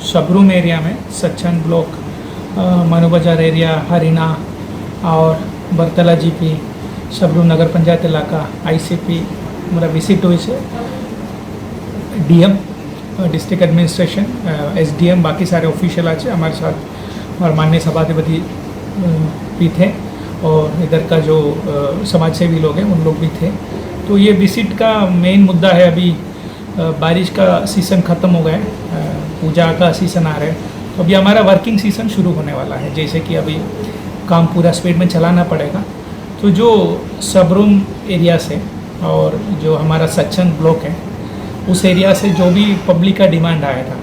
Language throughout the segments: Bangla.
सबरूम एरिया में सच्चन ब्लॉक, मनु बाजार एरिया, हरिना और बरतला जीपी, सबरूम नगर पंचायत इलाका, आईसीपी हमारा विजिट हुई से डीएम डिस्ट्रिक्ट एडमिनिस्ट्रेशन, एसडीएम, बाकी सारे ऑफिशियल आज हमारे साथ और माननीय सभाधिपति भी थे और इधर का जो समाज सेवी लोग हैं उन लोग भी थे। तो ये विजिट का मेन मुद्दा है, अभी बारिश का सीज़न ख़त्म हो गया है, पूजा का सीज़न आ रहा है, तो अभी हमारा वर्किंग सीज़न शुरू होने वाला है। जैसे कि अभी काम पूरा स्पीड में चलाना पड़ेगा, तो जो सबरूम एरिया से और जो हमारा सच्चन ब्लॉक है उस एरिया से जो भी पब्लिक का डिमांड आया था,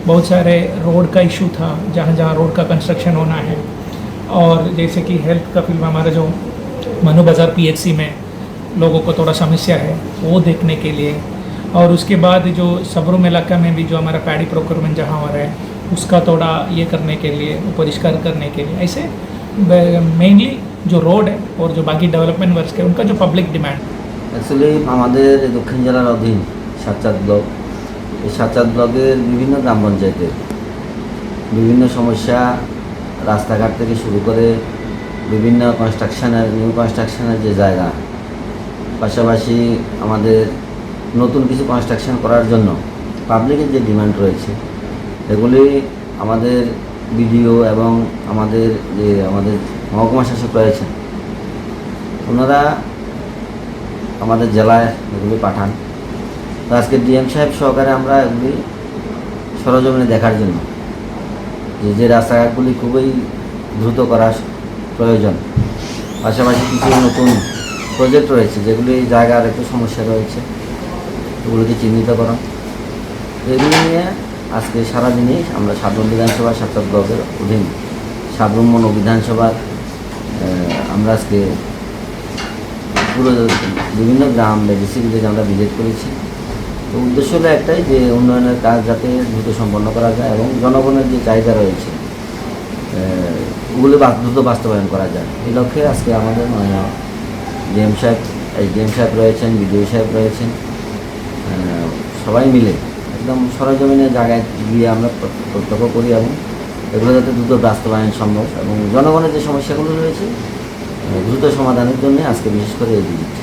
बहुत सारे रोड का इशू था, जहाँ जहाँ रोड का कंस्ट्रक्शन होना है, और जैसे कि हेल्थ का फील्ड में हमारा जो मनु बाज़ार पीएचसी में लोगों को थोड़ा समस्या है वो देखने के लिए, और उसके बाद जो सबरूम इलाका में भी जो हमारा पैडी प्रोक्योरमेंट जहाँ हो रहा है उसका थोड़ा ये करने के लिए, परिष्कार करने के लिए, ऐसे मेनली जो रोड है और जो बाकी डेवलपमेंट वर्क है उनका जो पब्लिक डिमांड। एक्चुअली हमारे दक्षिण जिलार अधीन সাতচাঁদ ব্লক, এই সাতচাঁদ ব্লকের বিভিন্ন গ্রাম পঞ্চায়েতের বিভিন্ন সমস্যা, রাস্তাঘাট থেকে শুরু করে বিভিন্ন কনস্ট্রাকশনের, নিউ কনস্ট্রাকশনের যে জায়গা, পাশাপাশি আমাদের নতুন কিছু কনস্ট্রাকশন করার জন্য পাবলিকের যে ডিমান্ড রয়েছে এগুলি আমাদের বিডিও এবং আমাদের যে মহকুমা শাসক রয়েছেন ওনারা আমাদের জেলায় এগুলি পাঠান। তো আজকে ডিএম সাহেব সহকারে আমরা এগুলি সরজমিনে দেখার জন্য যে রাস্তাঘাটগুলি খুবই দ্রুত করা প্রয়োজন, পাশাপাশি কিছু নতুন প্রজেক্ট রয়েছে যেগুলি জায়গার একটু সমস্যা রয়েছে, এগুলোকে চিহ্নিতকরণ, এগুলি নিয়ে আজকে সারাদিনই আমরা সাবরুম বিধানসভা সাতচাঁদ ব্লকের অধীন সাবরুম বিধানসভার আমরা আজকে পুরো বিভিন্ন গ্রাম ডিসিপিতে আমরা ভিজিট করেছি। তো উদ্দেশ্য হলো একটাই, যে উন্নয়নের কাজ যাতে দ্রুত সম্পন্ন করা যায় এবং জনগণের যে চাহিদা রয়েছে ওগুলো দ্রুত বাস্তবায়ন করা যায়, এই লক্ষ্যে আজকে আমাদের ডিএম সাহেব রয়েছেন, বিডিও সাহেব রয়েছেন, সবাই মিলে একদম সরজমিনে জায়গায় গিয়ে আমরা প্রত্যক্ষ করি এবং এগুলো যাতে দ্রুত বাস্তবায়ন সম্ভব এবং জনগণের যে সমস্যাগুলো রয়েছে দ্রুত সমাধানের জন্য আজকে বিশেষ করে এই ভিজিট।